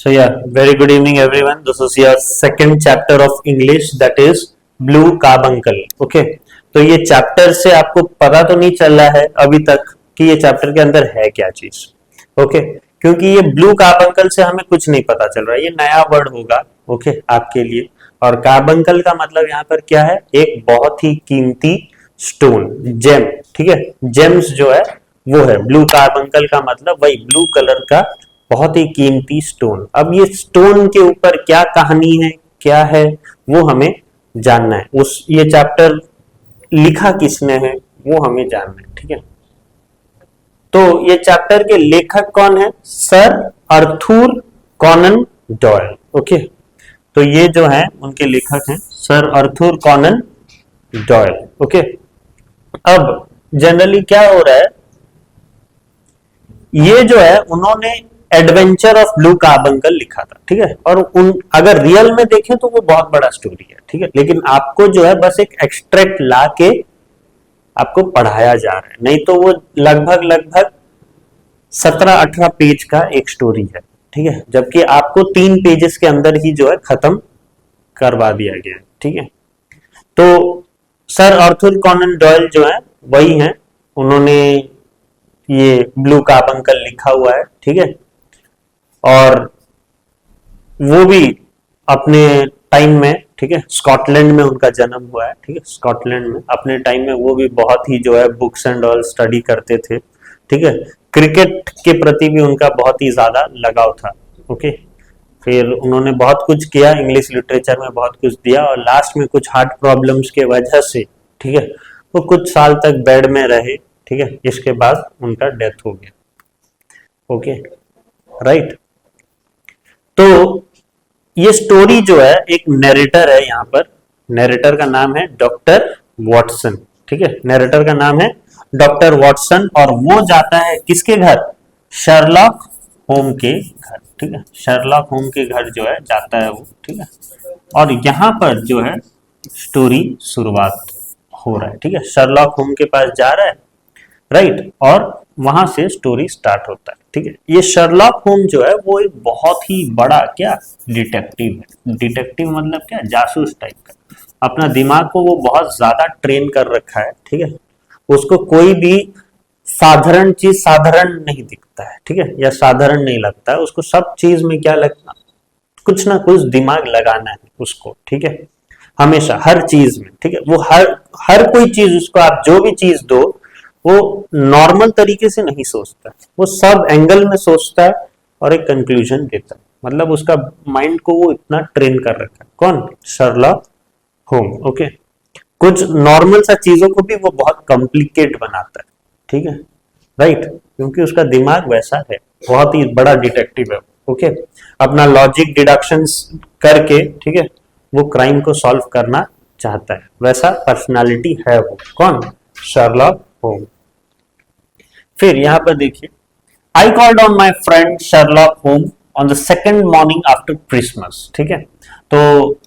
So yeah, very good evening everyone. This is your second chapter of English, that is Blue Carbuncle. Okay, तो ये chapter से आपको पता तो नहीं चल रहा है अभी तक कि ये चैप्टर के अंदर है क्या चीज. ओके, क्योंकि ये ब्लू कार्बंकल से हमें कुछ नहीं पता चल रहा है, ये नया वर्ड होगा ओके आपके लिए. और कार्बंकल का मतलब यहाँ पर क्या है, एक बहुत ही कीमती स्टोन, जेम. ठीक है, जेम्स जो है वो है. ब्लू कार्बंकल का मतलब वही ब्लू कलर का बहुत ही कीमती स्टोन. अब ये स्टोन के ऊपर क्या कहानी है, क्या है, वो हमें जानना है. उस ये चैप्टर लिखा किसने है वो हमें जानना है. ठीक है, तो ये चैप्टर के लेखक कौन है, सर अर्थर कॉनन डॉयल. ओके, तो ये जो है उनके लेखक हैं सर अर्थर कॉनन डॉयल. ओके, अब जनरली क्या हो रहा है, ये जो है उन्होंने एडवेंचर ऑफ ब्लू कार्बंकल लिखा था. ठीक है, और अगर रियल में देखें तो वो बहुत बड़ा स्टोरी है. ठीक है, लेकिन आपको जो है बस एक एक्सट्रैक्ट ला के आपको पढ़ाया जा रहा है, नहीं तो वो लगभग 17-18 पेज का एक स्टोरी है. ठीक है, जबकि आपको 3 पेजेस के अंदर ही जो है खत्म करवा दिया गया है. ठीक है, तो सर अर्थर कॉनन डॉयल जो है वही है, उन्होंने ये ब्लू कार्बंकल लिखा हुआ है. ठीक है, और वो भी अपने टाइम में, ठीक है, स्कॉटलैंड में उनका जन्म हुआ है. ठीक है, स्कॉटलैंड में अपने टाइम में वो भी बहुत ही जो है बुक्स एंड ऑल स्टडी करते थे. ठीक है, क्रिकेट के प्रति भी उनका बहुत ही ज्यादा लगाव था. ओके, फिर उन्होंने बहुत कुछ किया, इंग्लिश लिटरेचर में बहुत कुछ दिया, और लास्ट में कुछ हार्ट प्रॉब्लम्स के वजह से, ठीक है, वो कुछ साल तक बेड में रहे. ठीक है, इसके बाद उनका डेथ हो गया. Okay, right. तो ये स्टोरी जो है, एक नैरेटर है यहाँ पर, नैरेटर का नाम है डॉक्टर वॉटसन. ठीक है, नैरेटर का नाम है डॉक्टर वॉटसन, और वो जाता है किसके घर, शर्लॉक होम के घर. ठीक है, शर्लॉक होम के घर जो है जाता है वो. ठीक है, और यहाँ पर जो है स्टोरी शुरुआत हो रहा है. ठीक है, शर्लॉक होम के पास जा रहा है, राइट, और वहां से स्टोरी स्टार्ट होता है. ठीक है, ये शर्लॉक होम जो है वो एक बहुत ही बड़ा क्या डिटेक्टिव है. डिटेक्टिव मतलब क्या, जासूस टाइप का. अपना दिमाग को वो बहुत ज्यादा ट्रेन कर रखा है. ठीक है, उसको कोई भी साधारण चीज साधारण नहीं दिखता है. ठीक है, या साधारण नहीं लगता है उसको. सब चीज में क्या लगना, कुछ ना कुछ दिमाग लगाना है उसको. ठीक है, हमेशा हर चीज में. ठीक है, वो हर कोई चीज, उसको आप जो भी चीज दो वो नॉर्मल तरीके से नहीं सोचता है, वो सब एंगल में सोचता है और एक कंक्लूजन देता है. मतलब उसका माइंड को वो इतना ट्रेन कर रखा है. कौन, शर्लॉक होम. ओके, कुछ नॉर्मल सा चीजों को भी वो बहुत कॉम्प्लिकेट बनाता है. ठीक है, राइट, क्योंकि उसका दिमाग वैसा है, बहुत ही बड़ा डिटेक्टिव है. ओके, अपना लॉजिक डिडक्शंस करके, ठीक है, वो क्राइम को सॉल्व करना चाहता है. वैसा पर्सनालिटी है वो. कौन, शर्लॉक होम. फिर यहां पर देखिए, I called on my friend Sherlock home on the second morning after Christmas. ठीक है, तो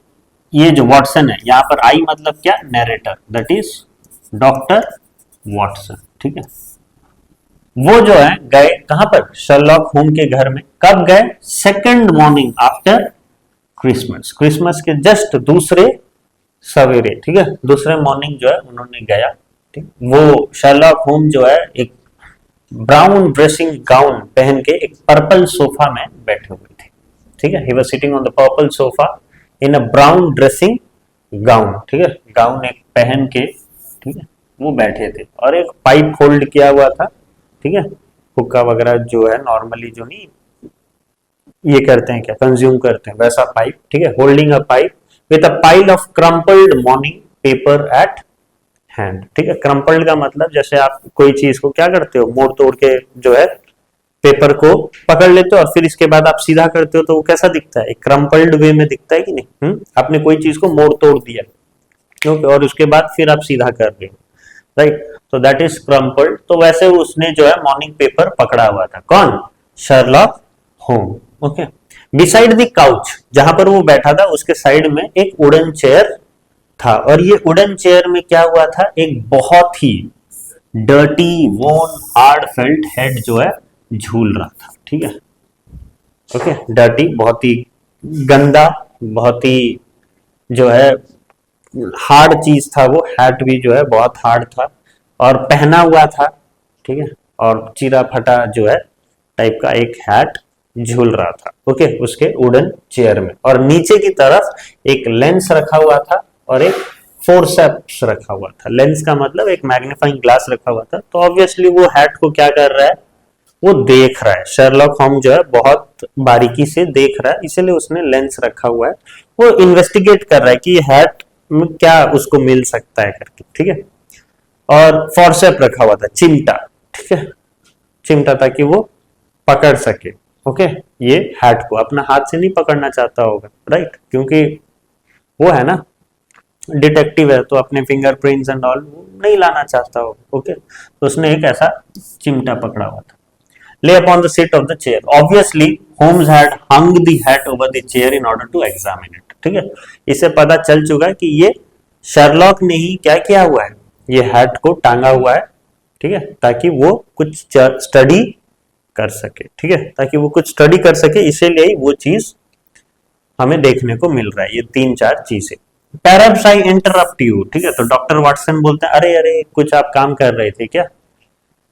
ये जो वॉटसन है, यहाँ पर आई मतलब क्या, narrator, that is doctor Watson. ठीक है, वो जो है गए कहां पर, शर्लॉक होम के घर में. कब गए, second morning after Christmas. Christmas के जस्ट दूसरे सवेरे. ठीक है, दूसरे मॉर्निंग जो है उन्होंने गया. ठीक, वो शर्लॉक होम जो है एक ब्राउन ड्रेसिंग गाउन पहन के एक पर्पल सोफा में बैठे हुए थे. ठीक है, he was sitting on the purple sofa in a brown dressing gown. ठीक है, गाउन एक पहन के, ठीक है, वो बैठे थे, और एक पाइप होल्ड किया हुआ था. ठीक है, हुक्का वगैरह जो है नॉर्मली जो नहीं ये करते हैं, क्या कंज्यूम करते हैं, वैसा पाइप. ठीक है, holding a pipe with a pile of crumpled morning paper eight hand. ठीक है, क्रम्पल्ड का मतलब जैसे आप कोई चीज को क्या करते हो, मोड़ तोड़ के जो है पेपर को पकड़ लेते हो और फिर इसके बाद आप सीधा करते हो, तो वो कैसा दिखता है, एक क्रम्पल्ड वे में दिखता है कि नहीं. आपने कोई चीज को मोड़ तोड़ दिया, क्योंकि, और उसके बाद फिर आप सीधा कर रहे हो, राइट, तो दैट इज क्रम्पल्ड. तो वैसे उसने जो है मॉर्निंग पेपर पकड़ा हुआ था. कौन, Sherlock home. Okay, beside the couch, जहां पर वो बैठा था उसके साइड में एक वुडन चेयर था, और ये वुडन चेयर में क्या हुआ था, एक बहुत ही डर्टी वोन हार्ड फेल्ट हेड जो है झूल रहा था. ठीक है, ओके, डर्टी, बहुत ही गंदा, बहुत ही जो है हार्ड चीज था वो, हैट भी जो है बहुत हार्ड था और पहना हुआ था, ठीक है, और चिरा फटा जो है टाइप का एक हैट झूल रहा था, ओके, उसके वुडन चेयर में, और नीचे की तरफ एक लेंस रखा हुआ था और एक फोर्सेप्स रखा हुआ था। लेंस का मतलब एक मैग्नीफाइंग ग्लास रखा हुआ था, तो ऑब्वियसली वो हैट को क्या कर रहा है, वो देख रहा है। शर्लॉक होम जो है बहुत बारीकी से देख रहा है, इसीलिए उसने लेंस रखा हुआ है। वो इन्वेस्टिगेट कर रहा है कि ये हैट में क्या उसको मिल सकता है करके, ठीक है। और फॉर्सेप रखा हुआ था, चिमटा, ठीक है, चिमटा, ताकि वो पकड़ सके, ओके, ये हैट को अपना हाथ से नहीं पकड़ना चाहता होगा, राइट, क्योंकि वो है ना डिटेक्टिव है, तो अपने फिंगरप्रिंट्स एंड ऑल नहीं लाना चाहता होगा, ओके, तो उसने एक ऐसा चिमटा पकड़ा हुआ था। Lay upon the seat of the chair. Obviously, Holmes had hung the hat over the chair in order to examine it. ठीक है, इससे पता चल चुका है कि ये शर्लॉक ने ही क्या किया हुआ है, ये हैट को टांगा हुआ है, ठीक है, ताकि वो कुछ स्टडी कर सके, ठीक है, ताकि वो कुछ स्टडी कर सके, इसीलिए वो चीज हमें देखने को मिल रहा है, ये 3-4 चीजें। Perhaps I interrupt you, ठीक है, तो डॉक्टर वाटसन बोलते हैं, अरे अरे कुछ आप काम कर रहे थे क्या,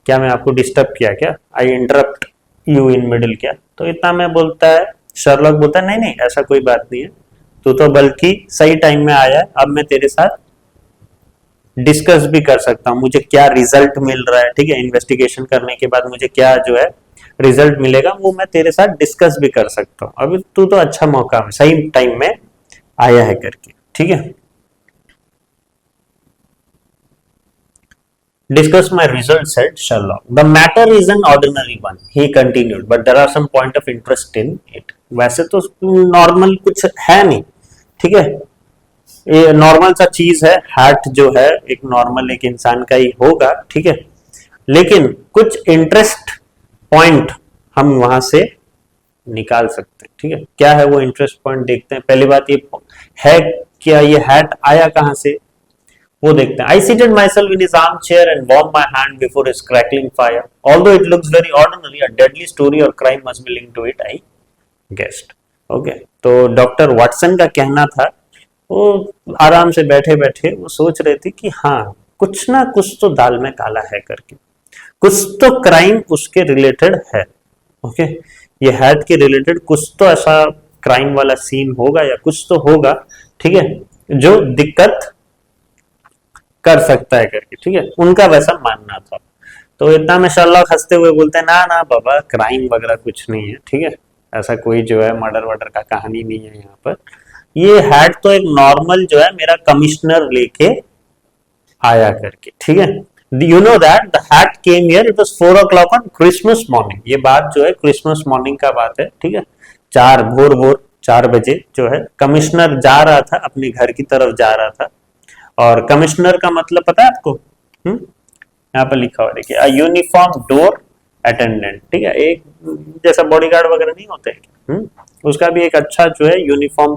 क्या मैं आपको डिस्टर्ब किया क्या, आई इंटरप्ट यू इन मिडिल क्या, तो इतना में बोलता है, शर्लॉक बोलता है, नहीं नहीं ऐसा कोई बात नहीं है, तू तो बल्कि सही टाइम में आया है, अब मैं तेरे साथ डिस्कस भी कर सकता हूँ, मुझे क्या रिजल्ट मिल रहा है, ठीक है, इन्वेस्टिगेशन करने के बाद मुझे क्या जो है रिजल्ट मिलेगा वो मैं तेरे साथ डिस्कस भी कर सकता हूँ, अभी तू तो अच्छा मौका है, सही टाइम में आया है करके, ठीक है। Discuss my results, said Sherlock. The matter is an ordinary one, he continued, but there are some point of interest in it. वैसे तो नॉर्मल कुछ है नहीं, ठीक है, ये नॉर्मल सा चीज है, हैट जो है एक नॉर्मल एक इंसान का ही होगा, ठीक है, लेकिन कुछ इंटरेस्ट पॉइंट हम वहां से निकाल सकते हैं, ठीक है, क्या है वो इंटरेस्ट पॉइंट देखते हैं। पहली बात ये है, क्या ये हैट आया कहां से, वो देखते हैं। I seated myself in his armchair and warmed my hand before his crackling fire. Although it looks very ordinary, a deadly story or crime must be linked to it, I guessed. Okay, तो doctor Watson का कहना था, वो आराम से बैठे बैठे वो सोच रहे थे कि हाँ कुछ ना कुछ तो दाल में काला है करके, कुछ तो क्राइम उसके रिलेटेड है, ओके, ये हैट के रिलेटेड कुछ तो ऐसा क्राइम वाला सीन होगा या कुछ तो होगा, ठीक है, जो दिक्कत कर सकता है करके, ठीक है, उनका वैसा मानना था। तो इतना में शर्लॉक हंसते हुए बोलते हैं, ना ना बाबा क्राइम वगैरह कुछ नहीं है, ठीक है, ऐसा कोई जो है मर्डर वर्डर का कहानी नहीं है यहाँ पर, ये हैट तो एक नॉर्मल जो है मेरा कमिश्नर लेके आया करके, ठीक है। You know that the hat came here, it was 4 o'clock on Christmas morning. ये बात जो है क्रिसमस मॉर्निंग का बात है, ठीक है, 4 बजे जो है कमिश्नर जा रहा था, अपने घर की तरफ जा रहा था, और कमिश्नर का मतलब पता है आपको, यहाँ पर लिखा हुआ देखिए, अ यूनिफॉर्म डोर अटेंडेंट, ठीक है, एक जैसा बॉडीगार्ड वगैरह नहीं होते, उसका भी एक अच्छा जो है यूनिफॉर्म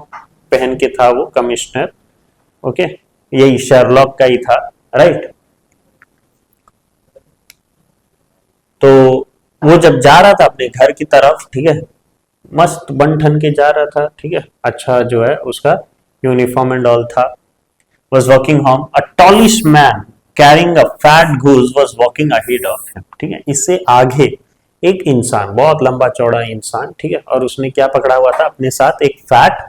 पहन के था वो कमिश्नर, ओके, यही शर्लॉक का ही था, राइट। तो वो जब जा रहा था अपने घर की तरफ, ठीक है, मस्त बन ठन के जा रहा था, ठीक है, अच्छा जो है उसका यूनिफॉर्म एंड ऑल था, was walking home, a tallish man carrying a fat goose was walking ahead of him, ठीक है, इससे आगे एक इंसान, बहुत लंबा चौड़ा इंसान, ठीक है, और उसने क्या पकड़ा हुआ था अपने साथ, एक फैट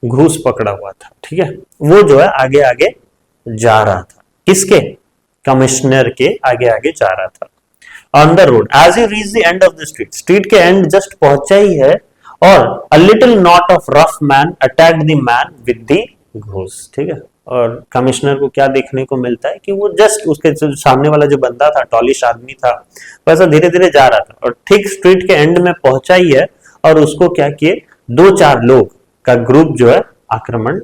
घूस पकड़ा हुआ था, ठीक है, वो जो है आगे आगे जा रहा था, किसके, कमिश्नर के आगे आगे जा रहा था। On the road as he reach the end of the street, street के एंड जस्ट पहुंचा ही है, और a little knot of rough man attacked the man with the goose, ठीक है, और कमिश्नर को क्या देखने को मिलता है कि वो जस्ट उसके सामने वाला जो बंदा था, टॉलिश आदमी था, वैसा धीरे धीरे जा रहा था, और ठीक स्ट्रीट के एंड में पहुंचा ही है, और उसको क्या किए, 2-4 लोग का ग्रुप जो है आक्रमण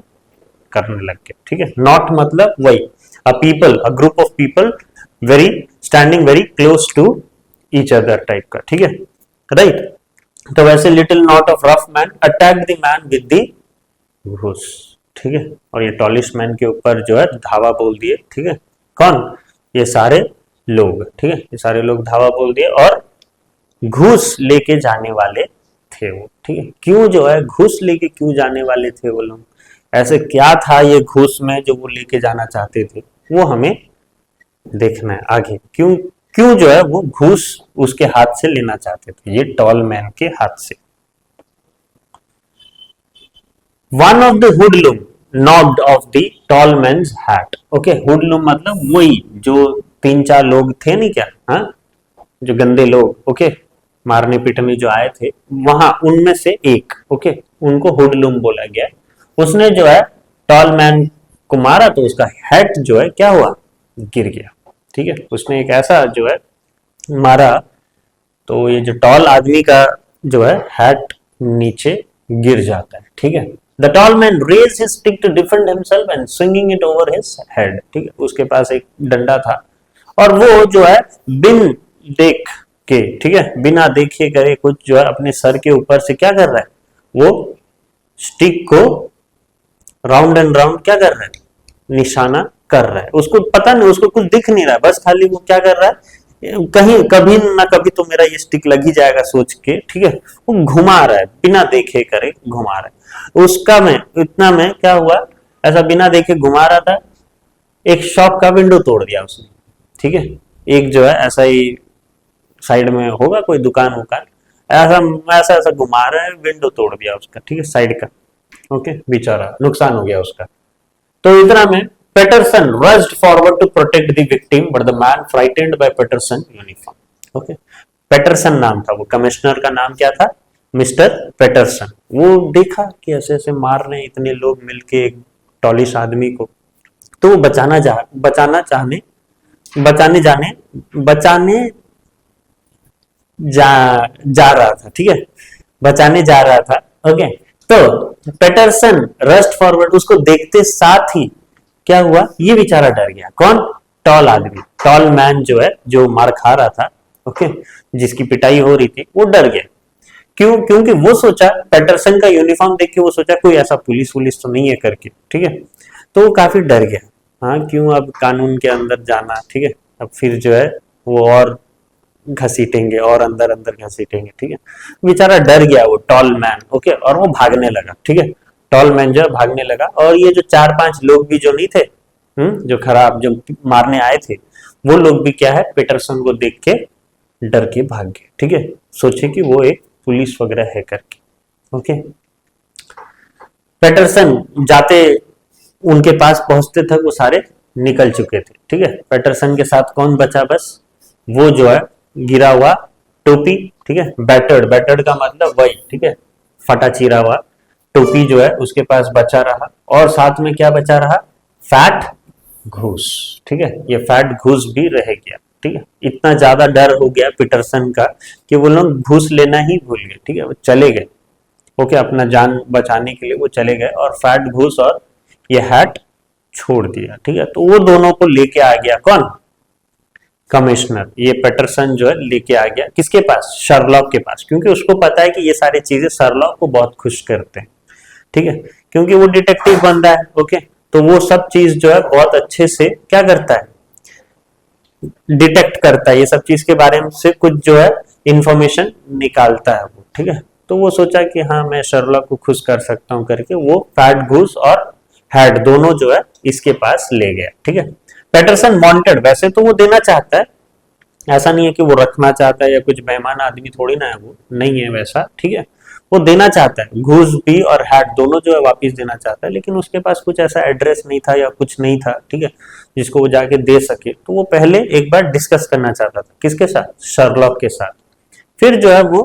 करने लग गया, ठीक है, नॉट मतलब वही a people, a group of people very standing very close to each other type का, ठीक है, राइट। तो वैसे little knot of rough man attack the man with the goose, ठीक है, और ये टॉलिश मैन के ऊपर जो है धावा बोल दिए, ठीक है, कौन, ये सारे लोग, ठीक है, ये सारे लोग धावा बोल दिए और घूस लेके जाने वाले थे वो, ठीक है। क्यों जो है घूस लेके क्यों जाने वाले थे वो लोग, ऐसे क्या था ये घूस में जो वो लेके जाना चाहते थे, वो हमें देखना है आगे। क्यों क्यों जो है वो घूस उसके हाथ से लेना चाहते थे, ये टॉल मैन के हाथ से। One of the hoodlum knocked off the tall man's hat. Okay, hoodlum मतलब वही जो 3-4 लोग थे नहीं क्या, हाँ, जो गंदे लोग, ओके, मारने पीटने जो आए थे वहां, उनमें से एक, ओके, उनको हुडलूम बोला गया। उसने जो है टॉल मैन को मारा तो उसका हेड जो है क्या हुआ, गिर गया, ठीक है। उसने एक ऐसा जो है मारा तो ये जो टॉल आदमी का जो है हेड नीचे गिर जाता है, ठीक है। The tall man raise his stick to defend himself and swinging it over his head, ठीक है। उसके पास एक डंडा था और वो जो है बिन देख के, ठीक है, बिना देखे करे कुछ जो है अपने सर के ऊपर से क्या कर रहा है, वो स्टिक को राउंड एंड राउंड क्या कर रहा है, निशाना कर रहा है। उसको पता नहीं, उसको कुछ दिख नहीं रहा है, बस खाली वो क्या कर रहा है, कहीं कभी ना कभी तो मेरा ये स्टिक लग ही जाएगा सोच के, ठीक है, वो घुमा रहा है, बिना देखे करे घुमा रहा है। उसका में इतना में क्या हुआ, ऐसा बिना देखे घुमा रहा था, एक शॉप का विंडो तोड़ दिया उसने, ठीक है। एक जो है ऐसा ही साइड में होगा कोई दुकान वुकान, ऐसा ऐसा ऐसा घुमा रहा है, विंडो तोड़ दिया उसका, ठीक है, साइड का, ओके, बेचारा नुकसान हो गया उसका। तो इतना में Peterson rushed forward to protect the victim, but the man frightened by Peterson uniform. Okay, Peterson नाम था, वो कमिश्नर का नाम क्या था, मिस्टर पेटरसन। वो देखा कि ऐसे ऐसे मार रहे हैं इतने लोग मिलके एक टॉलिश आदमी को, तो वो बचाने जा रहा था, ठीक है, बचाने जा रहा था, ओके। तो पेटरसन रस्ट फॉरवर्ड, उसको देखते साथ ही क्या हुआ, ये बेचारा डर गया। कौन, टॉल आदमी, टॉल मैन जो है, जो मार खा रहा था, ओके, जिसकी पिटाई हो रही थी, वो डर गया। क्यों, क्योंकि वो सोचा, पेटरसन का यूनिफॉर्म देख के वो सोचा कोई ऐसा पुलिस वुलिस तो नहीं है करके, ठीक है। तो वो काफी डर गया, हाँ, क्यों अब कानून के अंदर जाना, ठीक है, अब फिर जो है वो और घसीटेंगे और अंदर अंदर घसीटेंगे, ठीक है। बेचारा डर गया वो टॉल मैन, ओके, और वो भागने लगा, ठीक है। टॉल मैन जो है भागने लगा, और ये जो 4-5 लोग भी जो नहीं थे, जो खराब जो मारने आए थे, वो लोग भी क्या है, पीटरसन को देख के डर के भाग गए, ठीक है, सोचे कि वो एक पुलिस वगैरह है करके, ओके। पेटरसन जाते, उनके पास पहुंचते तक वो सारे निकल चुके थे, ठीक है। पेटरसन के साथ कौन बचा, बस वो जो है गिरा हुआ टोपी, ठीक है, बैटर्ड का मतलब वही, ठीक है, फटा चीरा हुआ टोपी जो है उसके पास बचा रहा, और साथ में क्या बचा रहा, फैट घूस, ठीक है, ये फैट घूस भी रह गया, ठीक है। इतना ज्यादा डर हो गया पीटरसन का कि वो लोग घूस लेना ही भूल गए, ठीक है, वो चले गए, ओके, अपना जान बचाने के लिए वो चले गए, और फैट घूस और ये हैट छोड़ दिया, ठीक है। तो वो दोनों को लेके आ गया कौन, कमिश्नर, ये पेटरसन जो है लेके आ गया किसके पास, शर्लॉक के पास, क्योंकि उसको पता है कि ये सारी चीजें शर्लॉक को बहुत खुश करते हैं, ठीक है, क्योंकि वो डिटेक्टिव बंदा है, ओके। तो वो सब चीज जो है बहुत अच्छे से क्या करता है, डिटेक्ट करता है, ये सब चीज के बारे में से कुछ जो है इंफॉर्मेशन निकालता है वो, ठीक है। तो वो सोचा कि हाँ मैं शर्लॉक को खुश कर सकता हूँ करके वो फैट घूस और हेड दोनों जो है इसके पास ले गया, ठीक है। पेटरसन वांटेड, वैसे तो वो देना चाहता है, ऐसा नहीं है कि वो रखना चाहता है या कुछ बेईमान आदमी थोड़ी ना है, वो नहीं है वैसा, ठीक है, वो देना चाहता है, घूस भी और हैट दोनों जो है वापस देना चाहता है, लेकिन उसके पास कुछ ऐसा एड्रेस नहीं था या कुछ नहीं था, ठीक है, जिसको वो जाके दे सके। तो वो पहले एक बार डिस्कस करना चाहता था, किसके साथ, शर्लॉक के साथ, फिर जो है वो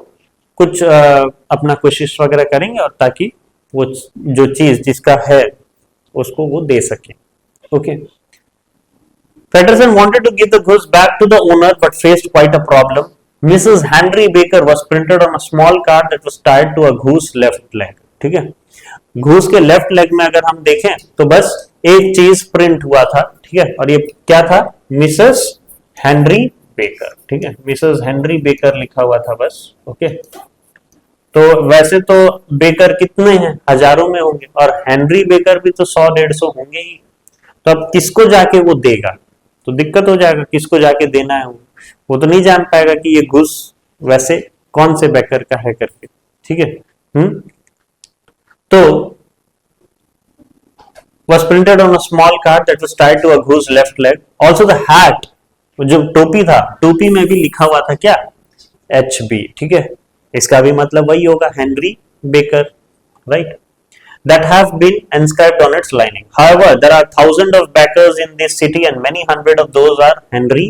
कुछ अपना कोशिश वगैरह करेंगे, और ताकि वो जो चीज जिसका है उसको वो दे सके, okay. Peterson wanted to give the goods back to the owner but faced quite a problem. Mrs. Henry Baker was printed on a small card that was tied to a goose left leg. ठीक है, घूस के left leg में अगर हम देखें तो बस एक चीज प्रिंट हुआ था, ठीक है, और ये क्या था, मिसेस हेनरी बेकर, ठीक है, मिसेस हेनरी बेकर लिखा हुआ था बस, ओके। तो वैसे तो बेकर कितने हैं, हजारों में होंगे, और हेनरी बेकर भी तो 100-150 होंगे ही, तो अब किसको जाके वो देगा, तो दिक्कत हो जाएगा, किसको जाके देना है, वो तो नहीं जान पाएगा कि ये घूस वैसे कौन से बेकर का है करके, ठीक है। तो was printed on a small card that was tied to a goose left leg. Also the hat, जो टोपी था, टोपी में भी लिखा हुआ था क्या, HB, ठीक है। इसका भी मतलब वही होगा, Henry baker, right. That have been inscribed on its lining. However, there are thousands of bakers in this city and many hundred of those are Henry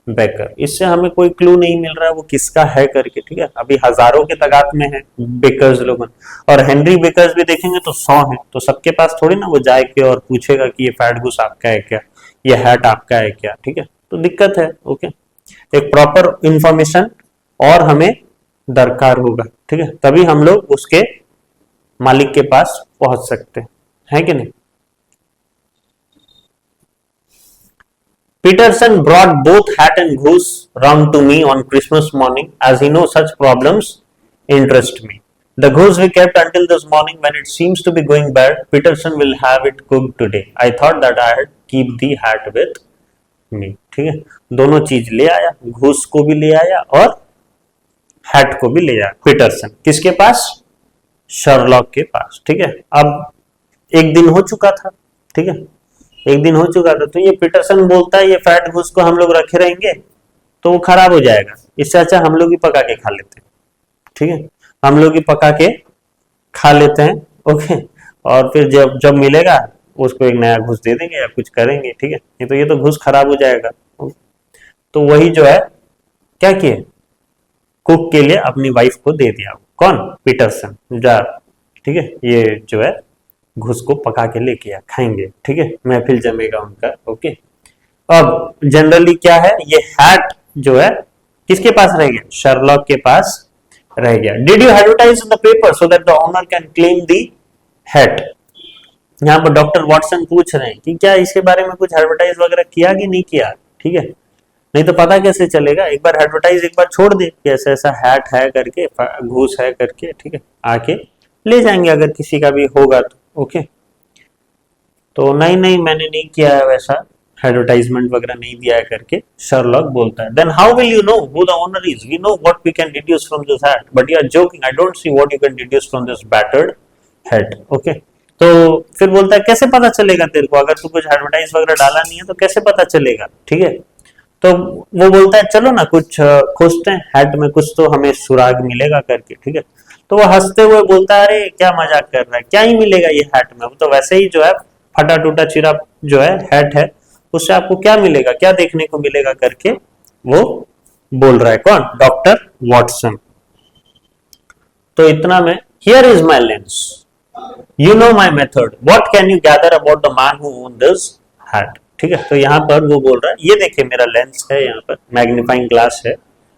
Baker. इससे हमें कोई क्लू नहीं मिल रहा है वो किसका है करके, ठीक है। अभी हजारों के तादाद में है बेकर्स लोग, और हेनरी बेकर्स भी देखेंगे तो 100 हैं, तो सबके पास थोड़ी ना वो जाए के और पूछेगा कि ये फैट गुस आपका है क्या, ये हैट आपका है क्या, ठीक है। तो दिक्कत है, ओके। एक प्रॉपर इंफॉर्मेशन और हमें दरकार होगा, ठीक है, तभी हम लोग उसके मालिक के पास पहुंच सकते हैं कि नहीं। Peterson brought both hat and goose round to me on Christmas morning, as he knows such problems interest me. The goose we kept until this morning. When it seems to be going bad, Peterson will have it cooked today. I thought that I had keep the hat with me. ठीक है, दोनों चीज ले आया, घूस को भी ले आया और हैट को भी ले आया पीटरसन। किसके पास, शर्लॉक के पास, ठीक है। अब एक दिन हो चुका था, ठीक है, एक दिन हो चुका था, तो ये पीटरसन बोलता है ये फैट घूस को हम लोग रखे रहेंगे तो वो खराब हो जाएगा, इससे अच्छा हम लोग ही पका के खा लेते हैं, ठीक है, हम लोग ही पका के खा लेते हैं, ओके। और फिर जब जब मिलेगा उसको एक नया घूस दे देंगे या कुछ करेंगे, ठीक है, नहीं तो ये तो घूस खराब हो जाएगा। तो वही जो है क्या किए, कुक के लिए अपनी वाइफ को दे दिया। कौन, पीटरसन, जा, ठीक है, ये जो है घुस को पका के लेके आ, खाएंगे, ठीक है, महफिल जमेगा उनका, ओके। अब जनरली क्या है, ये हैट जो है किसके पास रह गया, शर्लॉक के पास रह गया। Did you advertise in the paper so that the owner can claim the hat. यहाँ पर डॉक्टर वॉटसन पूछ रहे हैं कि क्या इसके बारे में कुछ एडवर्टाइज वगैरह किया कि नहीं किया, ठीक है, नहीं तो पता कैसे चलेगा। एक बार एडवर्टाइज एक बार छोड़ दे कि ऐसा ऐसा हैट है करके, घूस है करके, ठीक है, आके ले जाएंगे अगर किसी का भी होगा तो, ओके। तो नहीं नहीं मैंने नहीं किया है वैसा, एडवर्टाइजमेंट वगैरह नहीं दिया है करके शर्लॉक बोलता है। Then how will you know who the owner is, we know what we can deduce from this hat, but you are joking, I don't see what you can deduce from this battered hat, okay. तो फिर बोलता है कैसे पता चलेगा तेरे को, अगर तू कुछ एडवर्टाइज वगैरह डाला नहीं है तो कैसे पता चलेगा, ठीक है। तो वो बोलता है चलो ना कुछ खोजते हैं, हैट में कुछ तो हमें सुराग मिलेगा करके, ठीक है। तो वो हंसते हुए बोलता है अरे क्या मजाक कर रहा है, क्या ही मिलेगा ये हैट में, वो तो वैसे ही जो है फटा टूटा चिरा जो है हैट है, उससे आपको क्या मिलेगा, क्या देखने को मिलेगा करके वो बोल रहा है। कौन, डॉक्टर वॉटसन। तो इतना में, here is my lens, you know my method, what can you gather about the man who own this hat, ठीक है। तो यहाँ पर वो बोल रहा है ये देखिए मेरा लेंस है, यहाँ पर मैग्नीफाइंग ग्लास है,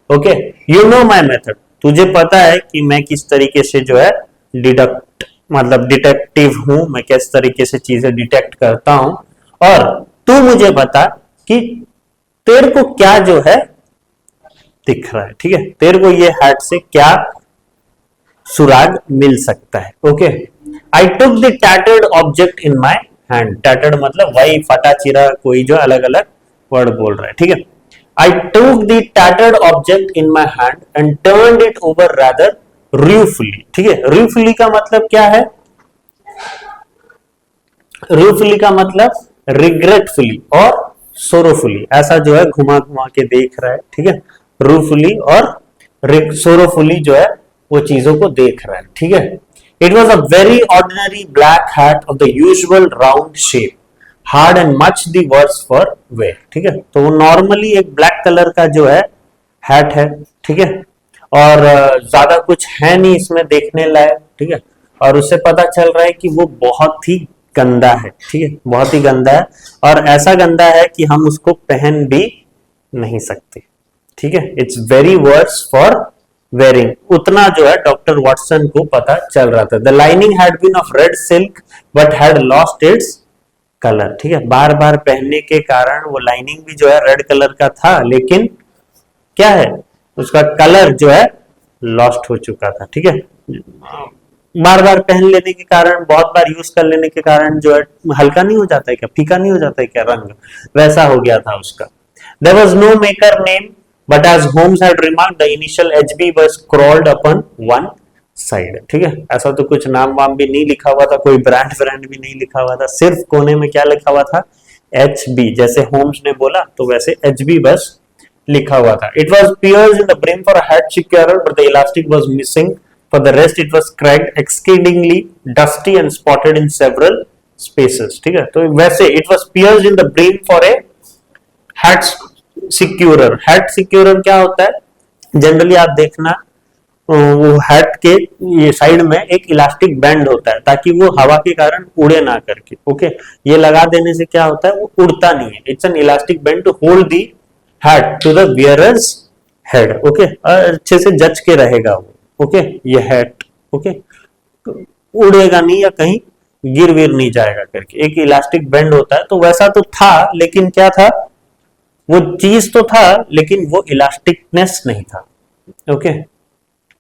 okay. You know my method, तुझे पता है कि मैं किस तरीके से जो है डिडक्ट मतलब डिटेक्टिव हूं, मैं किस तरीके से चीजें डिटेक्ट करता हूं, और तू मुझे बता कि तेरे को क्या जो है दिख रहा है, ठीक है, तेरे को ये हैट से क्या सुराग मिल सकता है, okay. I took the tattered object in my hand, tattered मतलब वही फटा चिरा, कोई जो अलग अलग वर्ड बोल रहा है, ठीक है। I took the tattered object in my hand and turned it over rather ruefully, ठीक है। ruefully का मतलब क्या है, ruefully का मतलब regretfully और sorrowfully, ऐसा जो है घुमा घुमा के देख रहा है, ठीक है। ruefully और sorrowfully जो है वो चीजों को देख रहा है, ठीक है। It was a very ordinary black hat of the usual round shape, hard and much the worse for wear, ठीक है। तो वो नॉर्मली एक ब्लैक कलर का जो है हैट है, ठीक है, और ज्यादा कुछ है नहीं इसमें देखने लायक, ठीक है। और उससे पता चल रहा है कि वो बहुत ही गंदा है, ठीक है, बहुत ही गंदा है, और ऐसा गंदा है कि हम उसको पहन भी नहीं सकते, ठीक है। It's very worse for wearing, उतना जो है डॉक्टर वॉटसन को पता चल रहा था। The lining had been of red silk but had lost its colour, ठीक है, बार बार पहनने के कारण वो लाइनिंग भी जो है रेड कलर का था, लेकिन क्या है उसका कलर जो है लॉस्ट हो चुका था, ठीक है। बार बार पहन लेने के कारण, बहुत बार यूज कर लेने के कारण जो है हल्का नहीं हो जाता है क्या, फीका नहीं हो जाता है क्या रंग, वैसा हो गया था उसका। There was no maker name, but as Holmes had remarked, the initial HB was scrawled upon one side, ठीक है। ऐसा तो कुछ नाम वाम भी नहीं लिखा हुआ था, कोई ब्रांड भी नहीं लिखा हुआ था, सिर्फ कोने में क्या लिखा हुआ था, HB, जैसे होम्स ने बोला तो वैसे HB बस लिखा हुआ था। It was pierced in the brim for a head securer but the elastic was missing, for the rest it was cracked, exceedingly dusty and spotted in several spaces, ठीक है। तो वैसे it was pierced in the brim for a head securer. Head securer क्या होता है, generally आप देखना वो हेड के ये साइड में एक इलास्टिक बैंड होता है ताकि वो हवा के कारण उड़े ना करके, ओके। ये लगा देने से क्या होता है, वो उड़ता नहीं है। It's an elastic band to hold the head to the wearer's head, okay. अच्छे से जच के रहेगा वो, ओके। ये हेड, ओके, उड़ेगा नहीं या कहीं गिर विर नहीं जाएगा करके एक इलास्टिक बैंड होता है। तो वैसा तो था, लेकिन क्या था, वो चीज तो था लेकिन वो इलास्टिकनेस नहीं था, ओके।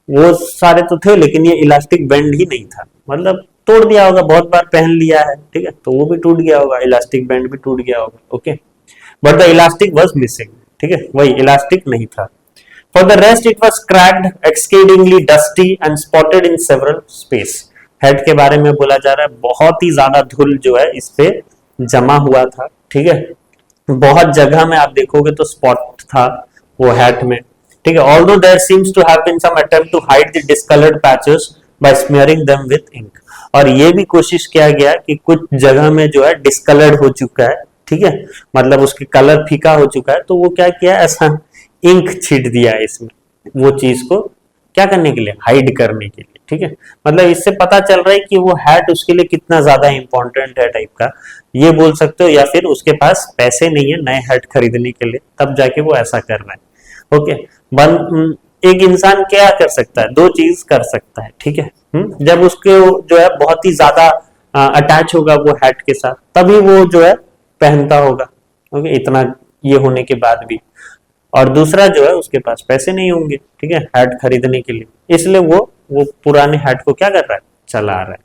वो सारे तो थे लेकिन ये इलास्टिक बैंड ही नहीं था, मतलब तोड़ दिया होगा, बहुत बार पहन लिया है, ठीक है, तो वो भी टूट गया होगा, इलास्टिक बैंड भी टूट गया होगा, okay. But the elastic was missing, ठीक है, वही इलास्टिक नहीं था। For the rest it was cracked, exceedingly dusty and spotted in several space. Head के बारे में बोला जा रहा है बहुत ही ज्यादा धूल जो है इस पे जमा हुआ था, ठीक है। बहुत जगह में आप देखोगे तो स्पॉट था वो हेड में, ठीक है। Although there seems to have been some attempt to hide the discoloured patches by smearing them with ink. और ये भी कोशिश किया गया कि कुछ जगह में जो है डिस्कलर्ड हो चुका है, ठीक है, मतलब उसके कलर फीका हो चुका है, तो वो क्या किया, ऐसा इंक छीट दिया इसमें, वो चीज को क्या करने के लिए, हाइड करने के लिए, ठीक है। मतलब इससे पता चल रहा है कि वो हैट उसके लिए कितना ज्यादा इंपॉर्टेंट है टाइप का, ये बोल सकते हो। या फिर उसके पास पैसे नहीं है नए हैट खरीदने के लिए, तब जाके वो ऐसा कर रहा है, ओके। एक इंसान क्या कर सकता है, दो चीज कर सकता है, ठीक है। जब उसको जो है बहुत ही ज्यादा अटैच होगा वो हैट के साथ, तभी वो जो है पहनता होगा, ओके, इतना ये होने के बाद भी। और दूसरा जो है उसके पास पैसे नहीं होंगे, ठीक है, हैट खरीदने के लिए, इसलिए वो पुराने हैट को क्या कर रहा है, चला रहा है।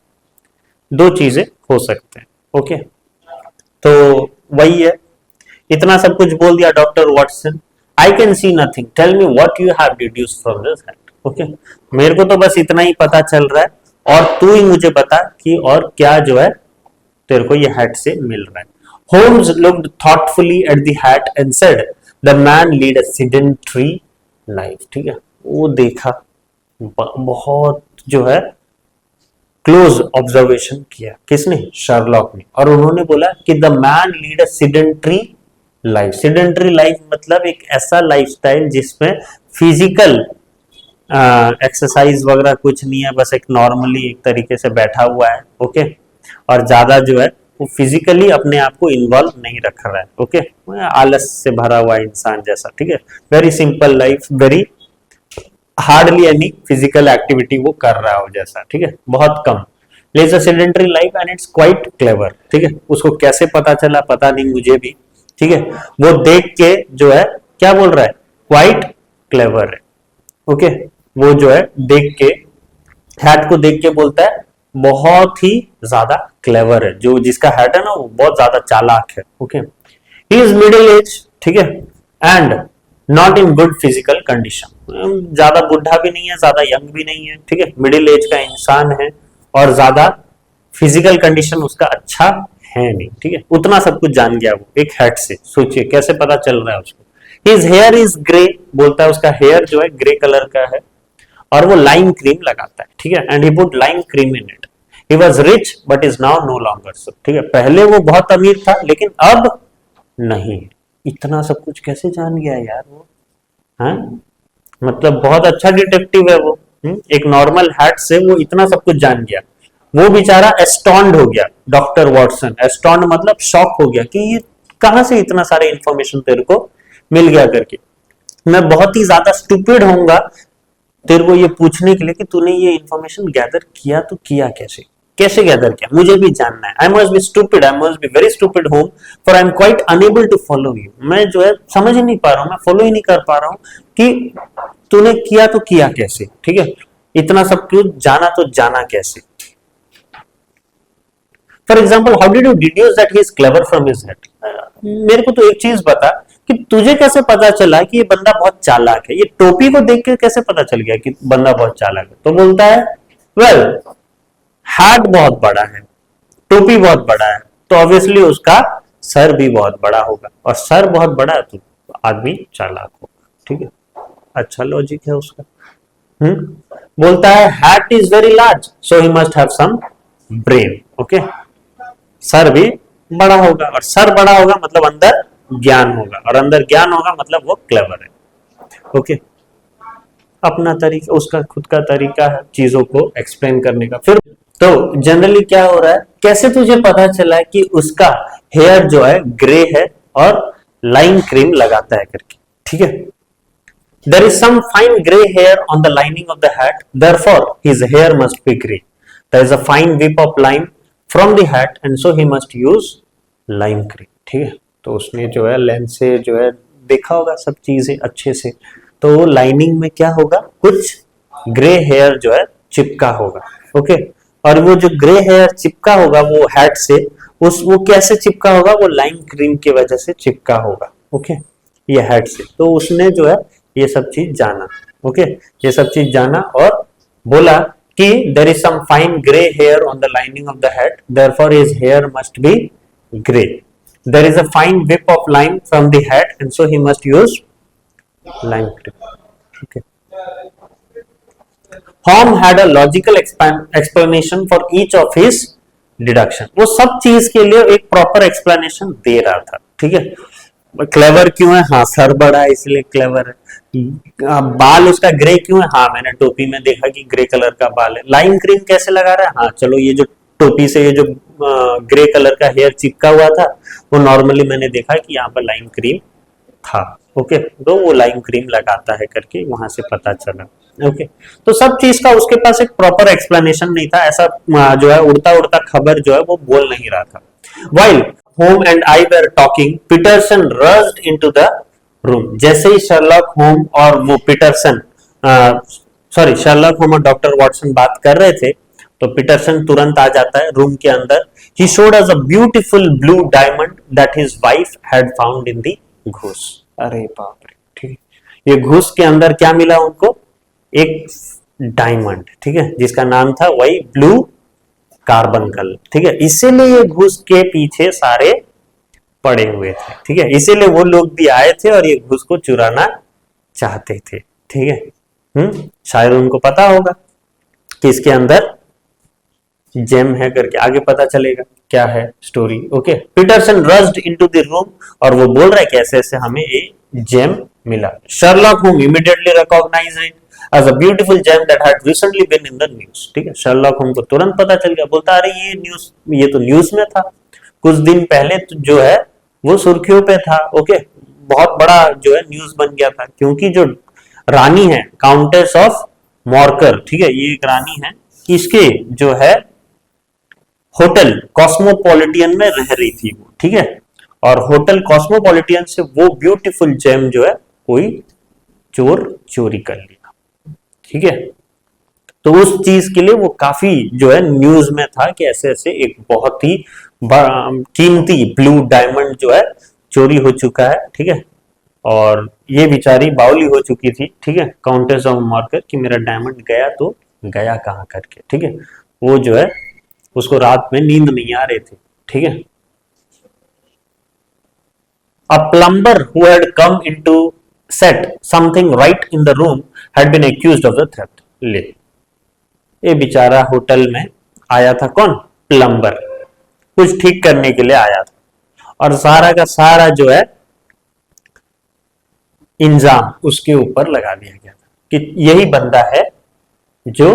दो चीजें हो सकते हैं, ओके। तो वही है, इतना सब कुछ बोल दिया doctor Watson. I can see nothing, tell me what you have deduced from this hat, okay. मेरे को तो बस इतना ही पता चल रहा है, और तू ही मुझे बता कि और क्या जो है तेरे को ये हैट से मिल रहा है। Holmes looked thoughtfully at the hat and said, "The man lead a sedentary life." ठीक है, वो देखा, बहुत जो है क्लोज ऑब्जर्वेशन किया, किसने, शर्लॉक ने, और उन्होंने बोला कि the man lead a sedentary life. Sedentary life मतलब एक ऐसा लाइफस्टाइल जिसमें फिजिकल एक्सरसाइज वगैरह कुछ नहीं है, बस एक नॉर्मली एक तरीके से बैठा हुआ है, ओके। और ज्यादा जो है वो फिजिकली अपने आप को इन्वॉल्व नहीं रख रहा है, ओके, आलस से भरा हुआ इंसान जैसा, ठीक है। Very simple life, very hardly any physical activity वो कर रहा हो जैसा, ठीक है, बहुत कम। Lives a sedentary life and it's quite clever, ठीक है। उसको कैसे पता चला पता नहीं मुझे भी, ठीक है। वो देख के जो है क्या बोल रहा है, क्वाइट क्लेवर है, ओके। वो जो है देख के, हैट को देख के बोलता है बहुत ही ज्यादा क्लेवर है, जो जिसका हैट है ना वो बहुत ज्यादा चालाक है, okay. He is middle age, ठीक है, and not in good physical condition. ज्यादा बुढ़ा भी नहीं है, ज्यादा यंग भी नहीं है, ठीक है, मिडिल एज का इंसान है, और ज्यादा फिजिकल कंडीशन उसका अच्छा है नहीं, ठीक है। उतना सब कुछ जान गया वो एक हैट से, सोचिए कैसे पता चल रहा है उसको। हिज हेयर इज ग्रे, बोलता है उसका हेयर जो है ग्रे कलर का है, और वो लाइम क्रीम लगाता है, ठीक है, and he put lime cream in it. He was rich but is now no longer so, ठीक है। पहले वो बहुत अमीर था लेकिन अब नहीं। इतना सब कुछ कैसे जान गया यार वो, हाँ, मतलब बहुत अच्छा डिटेक्टिव है वो। एक नॉर्मल हैट से वो इतना सब कुछ जान गया। वो बेचारा एस्टॉन्ड हो गया, डॉक्टर वॉटसन, एस्टॉन्ड मतलब शॉक हो गया कि ये कहां से इतना सारे इंफॉर्मेशन तेरे को मिल गया करके। मैं बहुत ही ज्यादा स्टूपिड होऊंगा तेरे को ये पूछने के लिए कि तूने ये इंफॉर्मेशन गैदर किया तो किया कैसे, कैसे गैदर किया, मुझे भी जानना है। I must be stupid, I must be very stupid होम, for I am quite unable to follow you. मैं जो है समझ ही नहीं पा रहा हूँ, मैं फॉलो ही नहीं कर पा रहा हूँ कि तूने किया तो किया कैसे, ठीक है, इतना सब कुछ जाना तो जाना कैसे। For example, how did you deduce that he is clever from his head. मेरे को तो एक चीज बता कि तुझे कैसे पता चला कि ये बंदा बहुत चालाक है, ये टोपी को देख के कैसे पता चल गया कि बंदा बहुत चालाक है। तो बोलता है वेल हैट बहुत बड़ा है, टोपी बहुत बड़ा है, तो ऑब्वियसली उसका सर भी बहुत बड़ा होगा, और सर बहुत बड़ा है तो आदमी चालाक होगा। ठीक है, अच्छा लॉजिक है उसका। बोलता है hat is very large so he must have some brain. Okay, sir भी बड़ा होगा, और सर बड़ा होगा मतलब अंदर ज्ञान होगा, और अंदर ज्ञान होगा मतलब वो क्लेवर है। ओके, अपना तरीका, उसका खुद का तरीका है चीजों को एक्सप्लेन करने का। फिर तो जनरली क्या हो रहा है, कैसे तुझे पता चला है कि उसका हेयर जो है ग्रे है और लाइन क्रीम लगाता है करके। ठीक है, there is some fine gray hair on the lining of the hat, therefore his hair must be gray. There is a fine whip of lime from the hat and so he must use lime cream. ठीक है, तो उसने जो है lens से जो है देखा होगा सब चीजें अच्छे से, तो लाइनिंग में क्या होगा, कुछ ग्रे हेयर जो है चिपका होगा। ओके, और वो जो ग्रे हेयर चिपका होगा वो हैट से, वो कैसे चिपका होगा, वो लाइम क्रीम की वजह से चिपका होगा। ओके, ये हैट से, तो उसने जो है ये सब चीज जाना। ओके, ये सब चीज जाना और बोला कि there is some fine grey hair on the lining of the hat, therefore his hair must be grey. There is a fine whiff of lime from the hat and so he must use lime cream. Okay, Holmes had a logical explanation for each of his deduction. वो सब चीज के लिए एक proper explanation दे रहा था। ठीक है, क्लेवर क्यों है, हाँ सर बड़ा है इसलिए क्लेवर है। बाल उसका ग्रे क्यों है, हाँ मैंने टोपी में देखा कि ग्रे कलर का बाल है। लाइम क्रीम कैसे लगा रहा है, हाँ चलो ये जो टोपी से ये जो ग्रे कलर का हेयर चिपका हुआ था वो नॉर्मली मैंने देखा कि यहाँ पर लाइम क्रीम था। ओके, तो वो लाइम क्रीम लगाता है करके वहां से पता चला। ओके, तो सब चीज का उसके पास एक प्रॉपर एक्सप्लेनेशन नहीं था, ऐसा जो है उड़ता उड़ता खबर जो है वो बोल नहीं रहा था। While Holmes and I were talking, Peterson rushed into the room. जैसे ही शर्लॉक होम और वो पीटरसन शर्लॉक होम और डॉक्टर वॉटसन बात कर रहे थे तो पीटरसन तुरंत आ जाता है रूम के अंदर। He showed us a beautiful blue diamond that his wife had found in the घूस। अरे बाप रे, ठीक, ये घूस के अंदर क्या मिला उनको, एक डायमंड। ठीक है, जिसका नाम था वही ब्लू कार्बनकल। ठीक है, इसीलिए ये घूस के पीछे सारे पड़े हुए थे। ठीक है, इसीलिए वो लोग भी आए थे और ये घूस को चुराना चाहते थे। ठीक है, शायद उनको पता होगा कि इसके अंदर जेम है करके, आगे पता चलेगा क्या है story. Okay, Peterson rushed into the room और वो बोल रहा है कि ऐसे ऐसे हमें ये जेम मिला। शर्लॉक होम immediately recognised it as a beautiful gem that had recently been in the news। ठीक है, शर्लॉक होम को तुरंत पता चल गया, बोलता अरे ये तो न्यूज में था कुछ दिन पहले, तो जो है वो सुर्खियों पे था। ओके, बहुत बड़ा जो है न्यूज बन गया था, क्योंकि जो रानी है काउंटेस ऑफ मॉर्कर, ठीक है, ये एक रानी है, इसके जो है होटल कॉस्मोपॉलिटियन में रह रही थी वो। ठीक है, और होटल कॉस्मोपॉलिटियन से वो ब्यूटीफुल जेम जो है कोई चोर चोरी कर लिया। ठीक है, तो उस चीज के लिए वो काफी जो है न्यूज में था कि ऐसे ऐसे एक बहुत ही कीमती ब्लू डायमंड जो है चोरी हो चुका है। ठीक है, और ये बेचारी बाउली हो चुकी थी। ठीक है, काउंटेस ऑफ मॉर्कर कि मेरा डायमंड गया तो गया कहां करके। ठीक है, वो जो है उसको रात में नींद नहीं आ रहे थे। ठीक है, a plumber who had come into set something right in the room had been accused of the theft। ले, ये बेचारा होटल में आया था, कौन, प्लम्बर, कुछ ठीक करने के लिए आया था, और सारा का सारा जो है इंजाम उसके ऊपर लगा दिया गया था कि यही बंदा है जो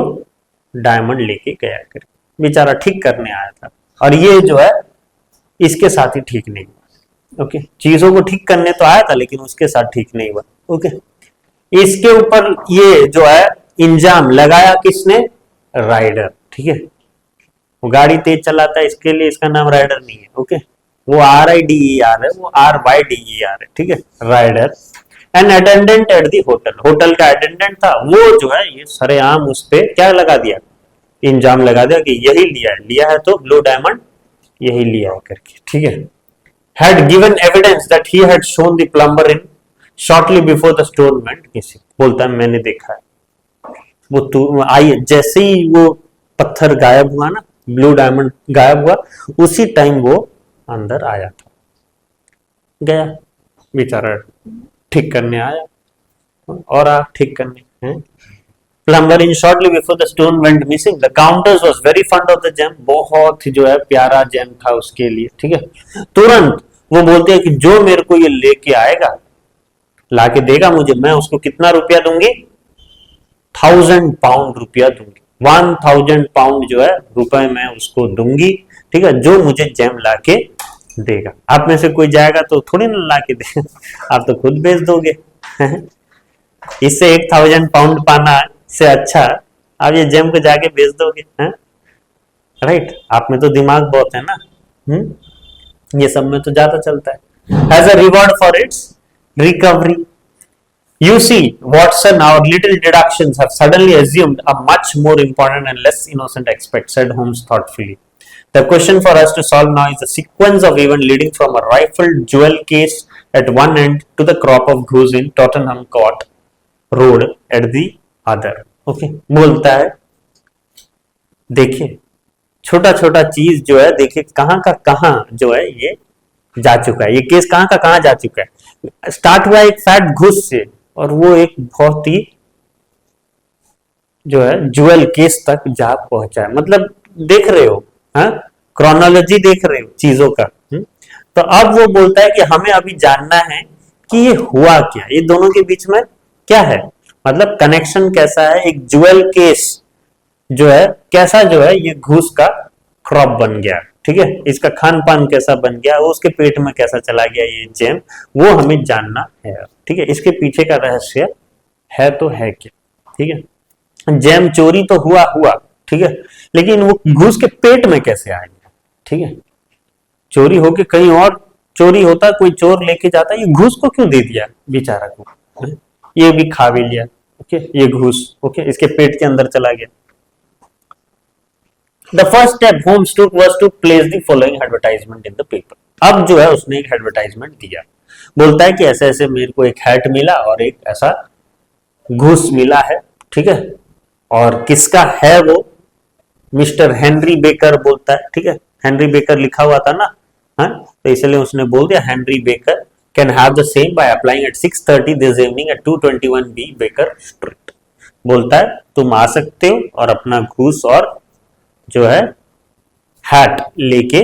डायमंड लेके गया कर। बेचारा ठीक करने आया था और ये जो है इसके साथ ही ठीक नहीं हुआ। ओके, चीजों को ठीक करने तो आया था लेकिन उसके साथ ठीक नहीं हुआ। ओके, इसके ऊपर ये जो है इंजाम लगाया किसने, राइडर। ठीक है, वो गाड़ी तेज चलाता है इसके लिए इसका नाम राइडर नहीं है। ओके, वो RIDER है, वो RYDER है। ठीक है, Ryder. An attendant at the hotel, hotel का अटेंडेंट था, वो जो है ये सरेआम उस पे क्या लगा दिया, इंजाम लगा दिया कि यही लिया है तो ब्लू डायमंड यही लिया है करके। ठीक है, had given evidence that he had shown the plumber in shortly before the stone went missing। बोलता है मैंने देखा है, वो आई जैसे ही वो पत्थर गायब हुआ ना, ब्लू डायमंड गायब हुआ, उसी टाइम वो अंदर आया था, गया बेचारा ठीक करने आया, और आ ठीक करने हैं। Plumber in shortly before the stone went missing the countess was very fond of the gem, बहुत ही जो है प्यारा जेम था उसके लिए, ठीक है। तुरंत वो बोलते हैं कि जो मेरे को ये लेके आएगा, लाके देगा मुझे, मैं उसको कितना रुपया दूंगी, 1000 पाउंड रुपया दूंगी, 1000 पाउंड जो है रुपए मैं उसको दूंगी, ठीक है, जो मुझे जेम लाके देगा। आप में से कोई जाएगा तो थोड़ी ना लाके देगा, आप तो खुद बेच दोगे। इससे 1000 पाउंड पाना से अच्छा आप ये जेम को जाके बेच दोगे, हैं? राइट, आप में तो दिमाग बहुत है ना, ये सब में तो ज्यादा चलता है। As a reward for its recovery, you see, Watson, our little deductions have suddenly assumed a much more important and less innocent aspect, said Holmes thoughtfully. The question for us to solve now is the sequence of events leading from a rifled jewel case at one end to the crop of goose in Tottenham Court Road at the other. Okay, बोलता है देखिए छोटा छोटा चीज जो है, देखिए कहां का कहां जो है ये जा चुका है, ये केस कहां का कहां जा चुका है। स्टार्ट हुआ एक फैट घूस से, और वो एक बहुत ही जो है ज्वेल केस तक जा पहुंचा है, मतलब देख रहे हो, हाँ, क्रोनोलॉजी देख रहे हो चीजों का। तो अब वो बोलता है कि हमें अभी जानना है कि ये हुआ क्या, ये दोनों के बीच में क्या है, मतलब कनेक्शन कैसा है, एक ज्वेल केस जो है कैसा जो है ये घूस का क्रॉप बन गया, ठीक है, इसका खान पान कैसा बन गया, वो उसके पेट में कैसा चला गया ये जेम, वो हमें जानना है, ठीक है, इसके पीछे का रहस्य है तो है क्या, ठीक है। जेम चोरी तो हुआ हुआ, ठीक है, लेकिन वो घूस के पेट में कैसे आ गया, ठीक है, चोरी होके कहीं और चोरी होता, कोई चोर लेके जाता, ये घूस को क्यों दे दिया बेचारा को, ये भी खा भी लिया, ओके, ये घूस ओके इसके पेट के अंदर चला गया। The first step Holmes took was to place the following advertisement in the paper. अब जो है उसने एक एडवर्टाइजमेंट दिया, बोलता है कि ऐसे ऐसे मेरे को एक हैट मिला और एक ऐसा घूस मिला है, ठीक है, और किसका है वो, मिस्टर हेनरी बेकर बोलता है, ठीक है, हेनरी बेकर लिखा हुआ था ना, हाँ, तो इसलिए उसने बोल दिया Henry Baker can have the same by applying at 6:30 this evening at 221B Baker Street. बोलता है तुम आ सकते हो और अपना घूस और जो है हैट लेके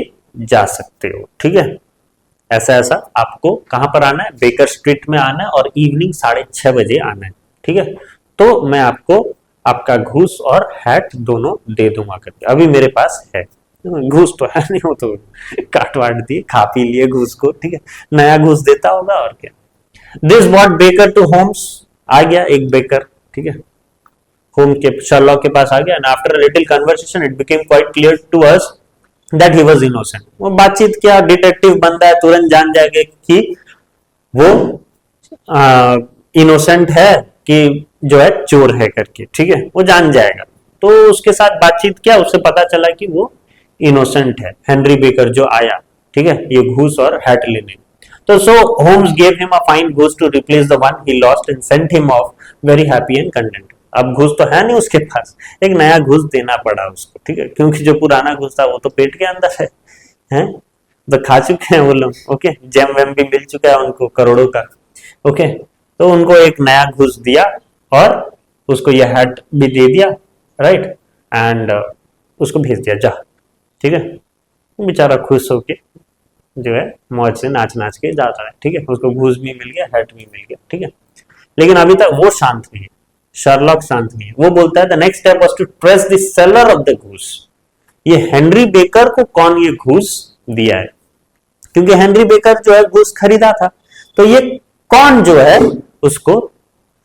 जा सकते हो, ठीक है, ऐसा ऐसा आपको कहां पर आना है, बेकर स्ट्रीट में आना है, और इवनिंग 6:30 बजे आना है, ठीक है, तो मैं आपको आपका घूस और हैट दोनों दे दूंगा करके, अभी मेरे पास है घूस तो है नहीं, वो तो काट वाट दिए खा पी लिए घूस को, ठीक है, नया घूस देता होगा और क्या। This what baker to Holmes, आ गया एक बेकर, ठीक है, होम के शर्लॉक के पास आ गया, and after a little conversation it became quite clear to us that he was innocent. वो बातचीत किया, डिटेक्टिव बंदा है, तुरंत जान जाएगा कि वो इनोसेंट है कि जो है चोर है करके, ठीक है, वो जान जाएगा। तो उसके साथ बातचीत किया, उससे पता चला कि वो इनोसेंट है, हेनरी बेकर जो आया, ठीक है, ये घूस और हैट लेने। तो so Holmes gave him a fine goose to replace the one he lost and sent him off very happy and content. अब घूस तो है नहीं उसके पास, एक नया घूस देना पड़ा उसको, ठीक है, क्योंकि जो पुराना घूस था वो तो पेट के अंदर है, तो खा चुके हैं वो लोग, ओके, जेम वेम भी मिल चुका है उनको करोड़ों का, ओके, तो उनको एक नया घूस दिया और उसको ये हैट भी दे दिया, राइट, एंड उसको भेज दिया जा, ठीक है, बेचारा खुश होके जो है मौज से नाच नाच के जाता है, ठीक है, उसको घूस भी मिल गया, हैट भी मिल गया, ठीक है, लेकिन अभी तक वो शांत नहीं है, शर्लॉक शांत नहीं है। वो बोलता है the next step was to trace the seller of the goose, ये हेनरी बेकर को कौन ये घूस दिया है, क्योंकि हेनरी बेकर जो है घूस खरीदा था, तो ये कौन जो है उसको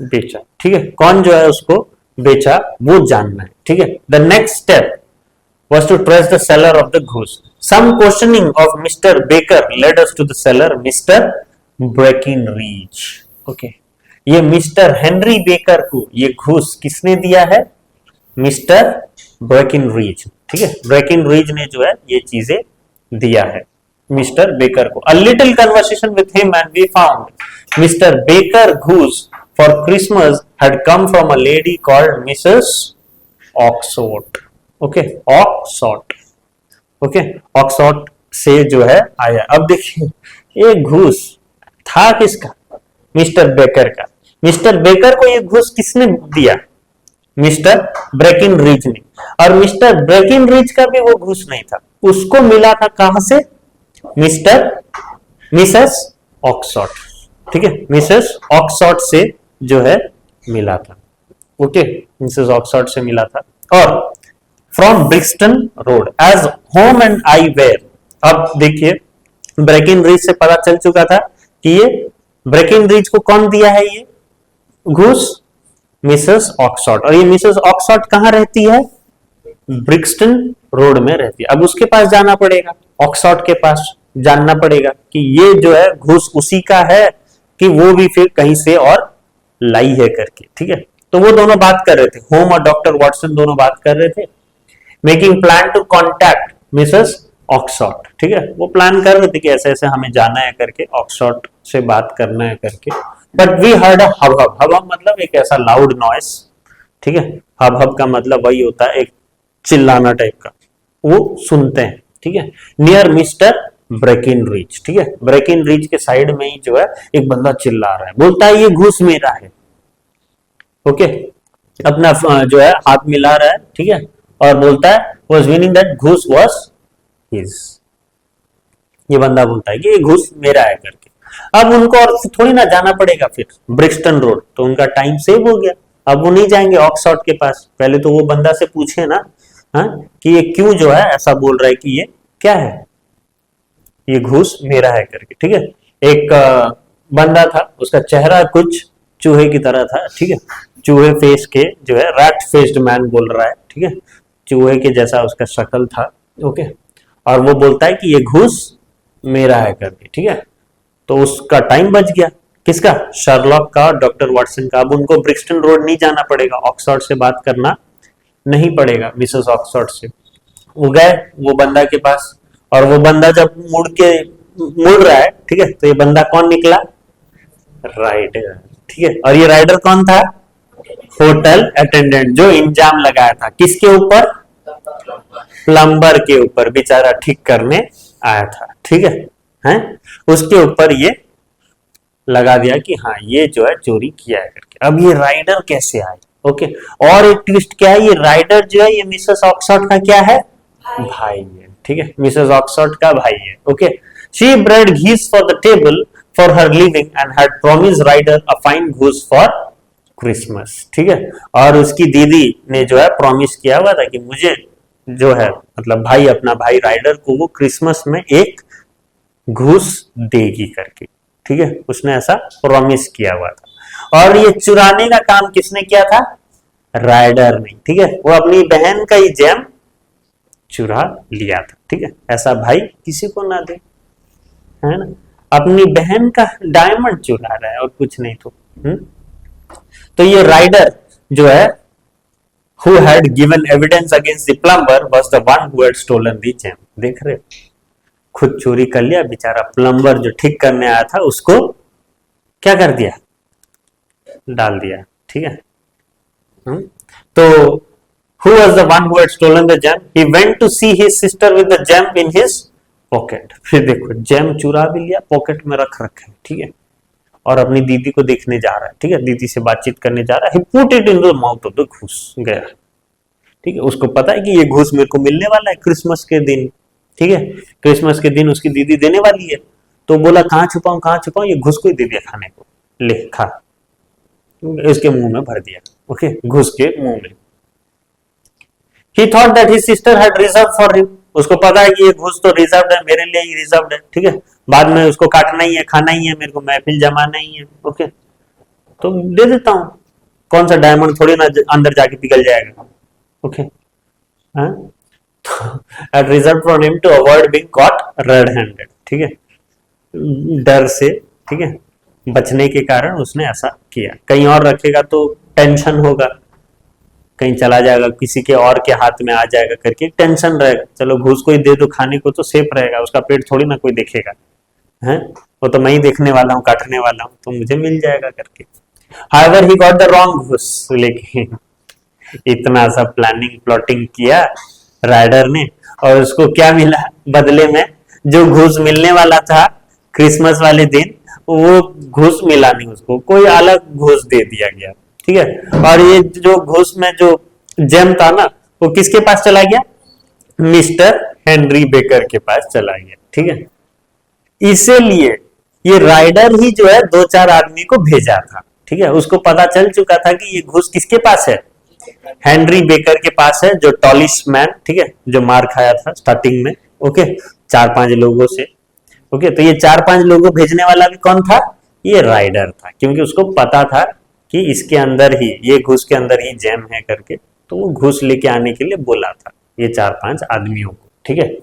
बेचा, ठीक है, कौन जो है उसको बेचा वो जानना है, ठीक है। The next step was to trace the seller of the goose. Some questioning of Mr. Baker led us to the seller, Mr. Breckinridge. Okay. ये मिस्टर हेनरी बेकर को ये घूस किसने दिया है, मिस्टर ब्रेकिनरिज, ठीक है, ब्रेकिनरिज ने जो है ये चीजें दिया है मिस्टर बेकर को। A little conversation with him and we found Mr. Baker goose for Christmas had come from a lady called Mrs. Oxford. Okay, Oxshott, okay, Oxshott से जो है आया। अब देखिए ये घूस था किसका, मिस्टर बेकर का। मिस्टर बेकर को ये घूस किसने दिया, मिस्टर ब्रेकिनरिज ने। और मिस्टर ब्रेकिनरिज का भी वो घूस नहीं था, उसको मिला था कहां से, मिसेस ऑक्सफोर्ड, ठीक है, मिसेस ऑक्सफोर्ड से जो है मिला था, ओके, मिसेस ऑक्सफोर्ड से मिला था। और फ्रॉम ब्रिक्सटन रोड एज होम एंड आई वेयर। अब देखिए ब्रेकिनरिज से पता चल चुका था कि ये ब्रेकिनरिज को कौन दिया है ये घूस, मिसेस ऑक्सफोर्ड। और ये मिसेस ऑक्सफोर्ड कहां रहती है, ब्रिक्सटन रोड में रहती है। अब उसके पास जाना पड़ेगा, ऑक्सफोर्ड के पास जानना पड़ेगा कि ये जो है घूस उसी का है कि वो भी फिर कहीं से और लाई है करके, ठीक है। तो वो दोनों बात कर रहे थे, होम और डॉक्टर वॉटसन दोनों बात कर रहे थे, making plan to contact Mrs Oxford, ठीक है। वो प्लान कर रहे थे कि ऐसे ऐसे हमें जाना है करके, ऑक्सफोर्ड से बात करना है करके। But we heard a hub hub, hub hub मतलब एक ऐसा लाउड नॉइस, ठीक है। हब हब का मतलब वही होता है एक चिल्लाना टाइप का, वो सुनते हैं, ठीक है, नियर मिस्टर ब्रेकिनरिज, ठीक है। ब्रेकिनरिज के साइड में ही जो है एक बंदा चिल्ला रहा है, बोलता है ये घूस मेरा है, ओके, अपना जो है हाथ मिला रहा है, ठीक है, और बोलता है वाज मीनिंग दैट घूस वाज हिज। ये बंदा बोलता है कि ये घूस मेरा है करके। अब उनको और थोड़ी ना जाना पड़ेगा फिर ब्रिक्सटन रोड, तो उनका टाइम सेव हो गया। अब वो नहीं जाएंगे ऑक्सफोर्ड के पास, पहले तो वो बंदा से पूछे ना, हाँ, कि ये क्यों जो है ऐसा बोल रहा है कि ये क्या है, ये घूस मेरा है करके, ठीक है। एक बंदा था, उसका चेहरा कुछ चूहे की तरह था, ठीक है, चूहे फेस के जो है, रैट फेस्ड मैन बोल रहा है, ठीक है, चूहे के जैसा उसका शक्ल था, ओके। और वो बोलता है कि ये घूस मेरा है करके, ठीक है। तो उसका टाइम बच गया, किसका, शर्लॉक का, डॉक्टर वाटसन का। अब उनको ब्रिक्सटन रोड नहीं जाना पड़ेगा, ऑक्सफोर्ड से बात करना नहीं पड़ेगा, मिसेस ऑक्सफोर्ड से। वो गए वो बंदा के पास, और वो बंदा जब मुड़ रहा है, ठीक है, तो ये बंदा कौन निकला, राइडर, ठीक है। और ये राइडर कौन था, होटल अटेंडेंट, जो इंजाम लगाया था किसके ऊपर, प्लम्बर के ऊपर, बेचारा ठीक करने आया था, ठीक है, हैं, उसके ऊपर ये लगा दिया कि हाँ ये जो है चोरी किया है करके। अब ये राइडर कैसे आए, ओके। और एक ट्विस्ट क्या है, ये राइडर जो है ये मिसेस ऑक्सफोर्ड का क्या है, भाई है, ठीक है, मिसेस ऑक्सफोर्ड का भाई है, okay. She bred geese for the table for her living and had promised Ryder a fine goose for Christmas, ठीक है। और उसकी दीदी ने जो है प्रॉमिस किया हुआ था कि मुझे जो है, मतलब भाई, अपना भाई राइडर को वो क्रिसमस में एक घूस देगी करके, ठीक है, उसने ऐसा प्रॉमिस किया हुआ था। और ये चुराने का काम किसने किया था, राइडर ने, ठीक है। वो अपनी बहन का ही जेम चुरा लिया था, ठीक है। ऐसा भाई किसी को ना दे, है ना, अपनी बहन का डायमंड चुरा रहा है और कुछ नहीं तो। तो ये राइडर जो है who had given evidence against the plumber was the one who had stolen the gem। देख रहे हो, खुद चोरी कर लिया बेचारा, प्लम्बर जो ठीक करने आया था उसको क्या कर दिया, डाल दिया, ठीक है। तो who was the one who had stolen the gem? He went to see his sister with the gem in his pocket। फिर देखो जेम चुरा भी लिया, पॉकेट में रख रखे, ठीक है, और अपनी दीदी को देखने जा रहा है, ठीक है, दीदी से बातचीत करने जा रहा है। He put it in the mouth of the घूस गया, ठीक है। उसको पता है कि ये घूस मेरे को मिलने वाला है क्रिसमस के दिन, ठीक है, क्रिसमस के दिन उसकी दीदी देने वाली है। तो बोला कहाँ छुपाऊं, ये घूस को ही दे दिया खाने को, ले खा, इसके मुंह में भर दिया, ओके, घूस के मुंह में। He thought that his sister had reserved for him। उसको पता है कि ये घूस तो रिजर्व्ड है, मेरे लिए ही रिजर्व्ड है, ठीक है, बाद में उसको काटना ही है, खाना ही है, मेरे को महफिल जमाना ही है, ओके, तो दे देता हूं, कौन सा डायमंड थोड़ी ना अंदर जाके पिघल जाएगा, okay. At reserve for him to avoid being caught red handed, ठीक है, डर से, ठीक है, बचने के कारण उसने ऐसा किया। कहीं और रखेगा तो टेंशन होगा, कहीं चला जाएगा, किसी के और के हाथ में आ जाएगा करके टेंशन रहेगा, चलो घूस को ही दे दो खाने को तो सेफ रहेगा, उसका पेट थोड़ी ना कोई देखेगा, हैं, वो तो मैं ही देखने वाला हूँ, काटने वाला हूँ, तो मुझे मिल जाएगा करके। However, he got the wrong घूस, लेकिन इतना सब प्लानिंग प्लॉटिंग किया राइडर ने, और उसको क्या मिला बदले में? जो घूस मिलने वाला था क्रिसमस वाले दिन, वो घूस मिला नहीं उसको, कोई अलग घूस दे दिया गया। ठीक है, और ये जो घूस में जो जेम था ना, वो किसके पास चला गया? मिस्टर हेनरी बेकर के पास चला गया। ठीक है, इसीलिए ये राइडर ही जो है दो चार आदमी को भेजा था। ठीक है, उसको पता चल चुका था कि ये घूस किसके पास है? हेनरी बेकर के पास है, जो टॉलिश मैन, ठीक है, जो मार खाया था स्टार्टिंग में। ओके, चार पांच लोगों से। ओके, तो ये चार पांच लोगों भेजने वाला भी कौन था? ये राइडर था, क्योंकि उसको पता था कि इसके अंदर ही, ये घूस के अंदर ही जैम है करके, तो वो घूस लेके आने के लिए बोला था ये चार पांच आदमियों को। ठीक है,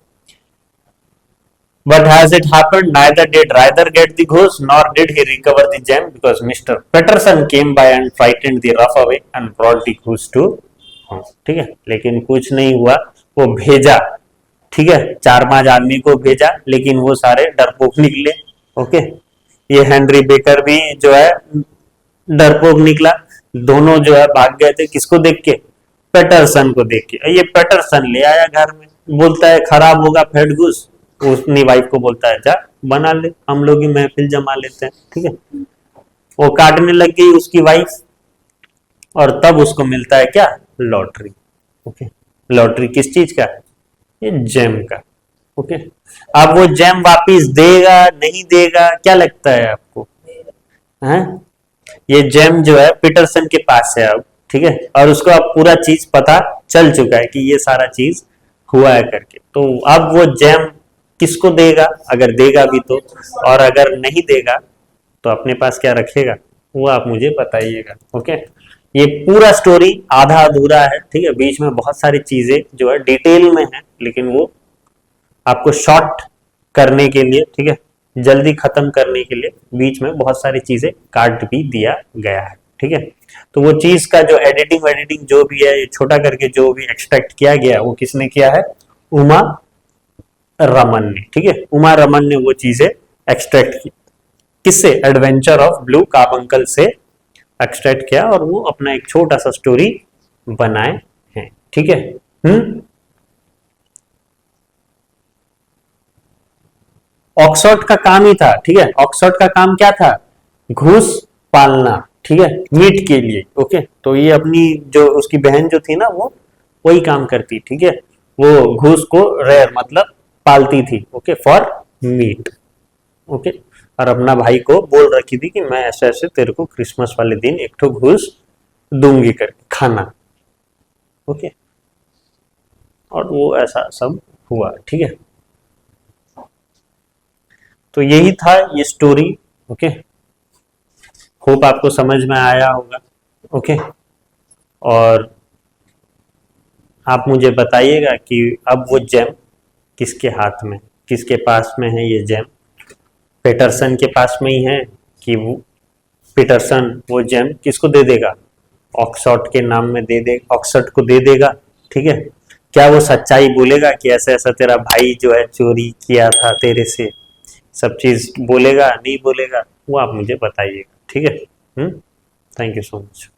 but as it happened, neither did Ryder get the goose nor did he recover the gem because Mr. Peterson came by and frightened the rough away and brought the goose to home. ठीक है, लेकिन कुछ नहीं हुआ, वो भेजा। ठीक है, चार पांच आदमी को भेजा, लेकिन वो सारे डरपोक निकले। ओके, ये हेनरी बेकर भी जो है डरपोक निकला। दोनों जो है भाग गए थे, किसको देख के? पेटरसन को देख के। ये पेटरसन ले आया घर में, बोलता है खराब होगा फेड घूस। उसने वाइफ को बोलता है जा बना ले, हम लोग ही महफिल जमा लेते हैं। ठीक है, वो काटने लग गई उसकी वाइफ, और तब उसको मिलता है क्या? लॉटरी। ओके, लॉटरी किस चीज का है? ये जेम का। ओके, अब वो जेम वापिस देगा नहीं देगा, क्या लगता है आपको? हैं? ये जेम जो है पीटरसन के पास है अब। ठीक है, और उसको अब पूरा चीज पता चल चुका है कि ये सारा चीज हुआ है करके। तो अब वो जेम किसको देगा, अगर देगा भी तो, और अगर नहीं देगा तो अपने पास क्या रखेगा, वो आप मुझे बताइएगा। ओके, ये पूरा स्टोरी आधा अधूरा है। ठीक है, बीच में बहुत सारी चीजें जो है डिटेल में है, लेकिन वो आपको शॉर्ट करने के लिए, ठीक है, जल्दी खत्म करने के लिए बीच में बहुत सारी चीजें काट भी दिया गया है। ठीक है, तो वो चीज का जो एडिटिंग जो भी है, छोटा करके जो भी एक्सट्रैक्ट किया गया, वो किसने किया है? उमा रमन ने। ठीक है, उमा रमन ने वो चीजें एक्सट्रैक्ट की, किससे? एडवेंचर ऑफ ब्लू कार्बंकल से एक्सट्रैक्ट किया, और वो अपना एक छोटा सा स्टोरी बनाए हैं। ठीक है, ऑक्सफोर्ड का काम ही था। ठीक है, ऑक्सफोर्ड का काम क्या था? घूस पालना। ठीक है, मीट के लिए। ओके, तो ये अपनी जो उसकी बहन जो थी ना, वो वही काम करती। ठीक है, वो घूस को रेयर मतलब पालती थी। Okay, for meet. ओके, और अपना भाई को बोल रखी थी कि मैं ऐसे ऐसे तेरे को क्रिसमस वाले दिन एक ठो घूस दूंगी करके खाना। ओके, और वो ऐसा सब हुआ। ठीक है, तो यही था ये स्टोरी। ओके, होप आपको समझ में आया होगा। ओके, और आप मुझे बताइएगा कि अब वो जेम किसके हाथ में, किसके पास में है ये जेम? पीटरसन के पास में ही है, कि वो पीटरसन वो जेम किसको दे देगा? ऑक्सफोर्ड के नाम में दे दे, ऑक्सफोर्ड को दे देगा। ठीक है, क्या वो सच्चाई बोलेगा कि ऐसा ऐसा तेरा भाई जो है चोरी किया था तेरे से, सब चीज बोलेगा नहीं बोलेगा, वो आप मुझे बताइएगा। ठीक है, थैंक यू सो मच।